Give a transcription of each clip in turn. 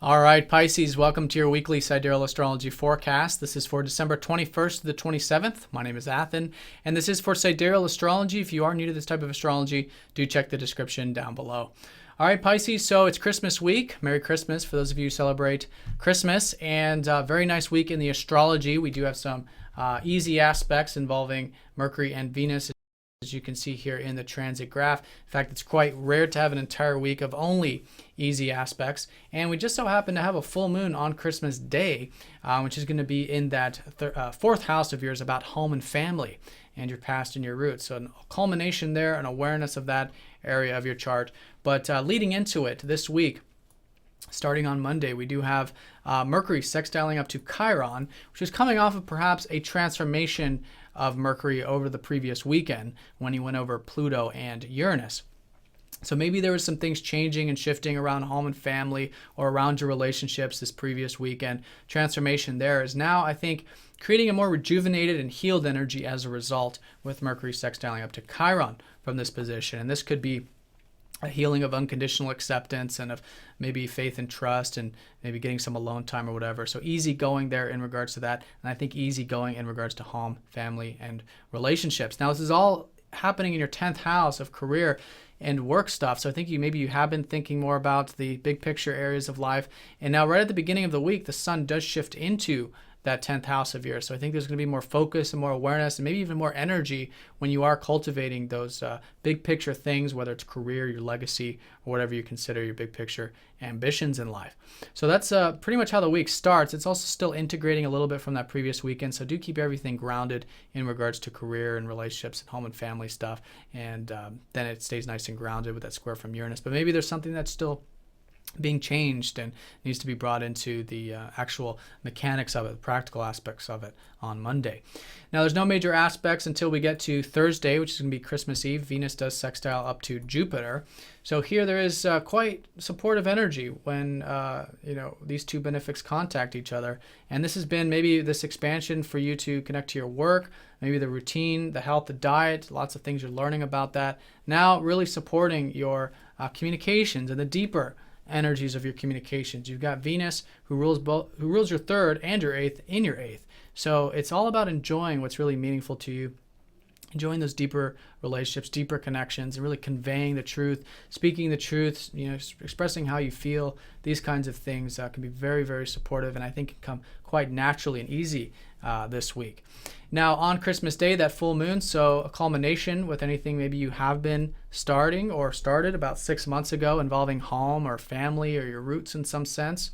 All right, Pisces, welcome to your weekly Sidereal Astrology forecast. This is for December 21st to the 27th. My name is Athen, and this is for Sidereal Astrology. If you are new to this type of astrology, do check the description down below. All right, Pisces, so it's Christmas week. Merry Christmas for those of you who celebrate Christmas, and very nice week in the astrology. We do have some easy aspects involving Mercury and Venus, as you can see here in the transit graph. In fact, it's quite rare to have an entire week of only easy aspects. And we just so happen to have a full moon on Christmas Day, which is going to be in that fourth house of yours about home and family and your past and your roots. So a culmination there, an awareness of that area of your chart. But leading into it this week, starting on Monday, we do have Mercury sextiling up to Chiron, which is coming off of perhaps a transformation of Mercury over the previous weekend when he went over Pluto and Uranus. So maybe there was some things changing and shifting around home and family or around your relationships this previous weekend. Transformation there is now, I think, creating a more rejuvenated and healed energy as a result with Mercury sextiling up to Chiron from this position. And this could be a healing of unconditional acceptance and of maybe faith and trust and maybe getting some alone time or whatever. So easy going there in regards to that. And I think easy going in regards to home, family, and relationships. Now, this is all happening in your 10th house of career and work stuff. So I think maybe you have been thinking more about the big picture areas of life. And now right at the beginning of the week, the sun does shift into that 10th house of yours. So I think there's going to be more focus and more awareness and maybe even more energy when you are cultivating those big picture things, whether it's career, your legacy, or whatever you consider your big picture ambitions in life. So that's pretty much how the week starts. It's also still integrating a little bit from that previous weekend. So do keep everything grounded in regards to career and relationships and home and family stuff. And then it stays nice and grounded with that square from Uranus. But maybe there's something that's still being changed and needs to be brought into the actual mechanics of it, the practical aspects of it on Monday. Now, there's no major aspects until we get to Thursday, which is going to be Christmas Eve. Venus does sextile up to Jupiter. So here there is quite supportive energy when these two benefics contact each other. And this has been maybe this expansion for you to connect to your work, maybe the routine, the health, the diet, lots of things you're learning about that. Now really supporting your communications and the deeper energies of your communications. You've got Venus who rules your third and your eighth in your eighth. So it's all about enjoying what's really meaningful to you, enjoying those deeper relationships, deeper connections, and really conveying the truth, speaking the truth, expressing how you feel. These kinds of things can be very, very supportive, and I think can come quite naturally and easy this week. Now, on Christmas Day, that full moon, so a culmination with anything maybe you have been starting or started about 6 months ago involving home or family or your roots in some sense,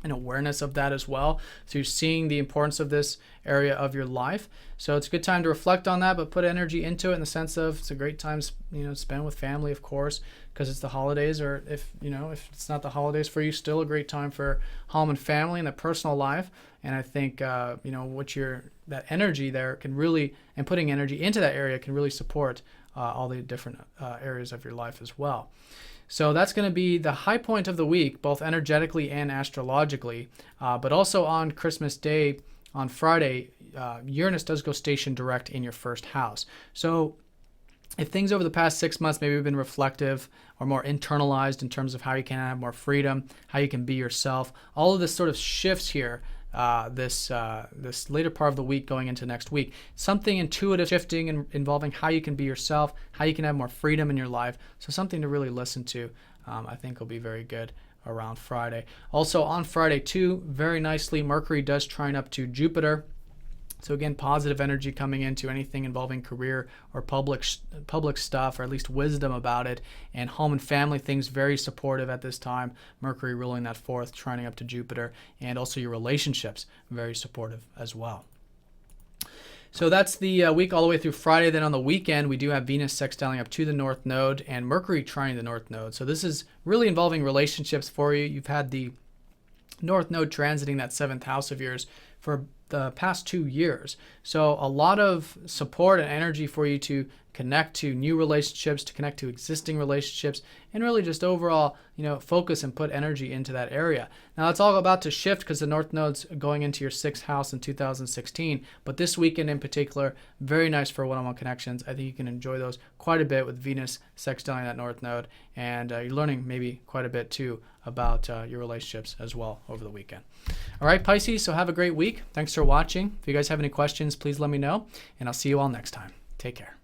and awareness of that as well. So you're seeing the importance of this area of your life. So it's a good time to reflect on that, but put energy into it in the sense of it's a great time to spend with family, of course, because it's the holidays, or if it's not the holidays for you, still a great time for home and family and the personal life. And I think that energy there can really, and putting energy into that area can really support all the different areas of your life as well. So that's going to be the high point of the week, both energetically and astrologically. But also on Christmas Day, on Friday, Uranus does go station direct in your first house. So if things over the past 6 months maybe have been reflective or more internalized in terms of how you can have more freedom, how you can be yourself, all of this sort of shifts here this later part of the week going into next week. Something intuitive shifting and involving how you can be yourself, how you can have more freedom in your life. So something to really listen to, I think will be very good around Friday. Also on Friday too, very nicely, Mercury does trine up to Jupiter. So again, positive energy coming into anything involving career or public stuff, or at least wisdom about it. And home and family things very supportive at this time. Mercury ruling that fourth, trining up to Jupiter, and also your relationships very supportive as well. So that's the week all the way through Friday. Then on the weekend, we do have Venus sextiling up to the North Node and Mercury trining the North Node. So this is really involving relationships for you. You've had the North Node transiting that 7th house of yours for the past 2 years. So a lot of support and energy for you to connect to new relationships, to connect to existing relationships, and really just overall, focus and put energy into that area. Now, it's all about to shift because the North Node's going into your 6th house in 2016. But this weekend in particular, very nice for one-on-one connections. I think you can enjoy those quite a bit with Venus sextiling that North Node. And you're learning maybe quite a bit too about your relationships as well over the weekend. All right, Pisces, so have a great week. Thanks for watching. If you guys have any questions, please let me know. And I'll see you all next time. Take care.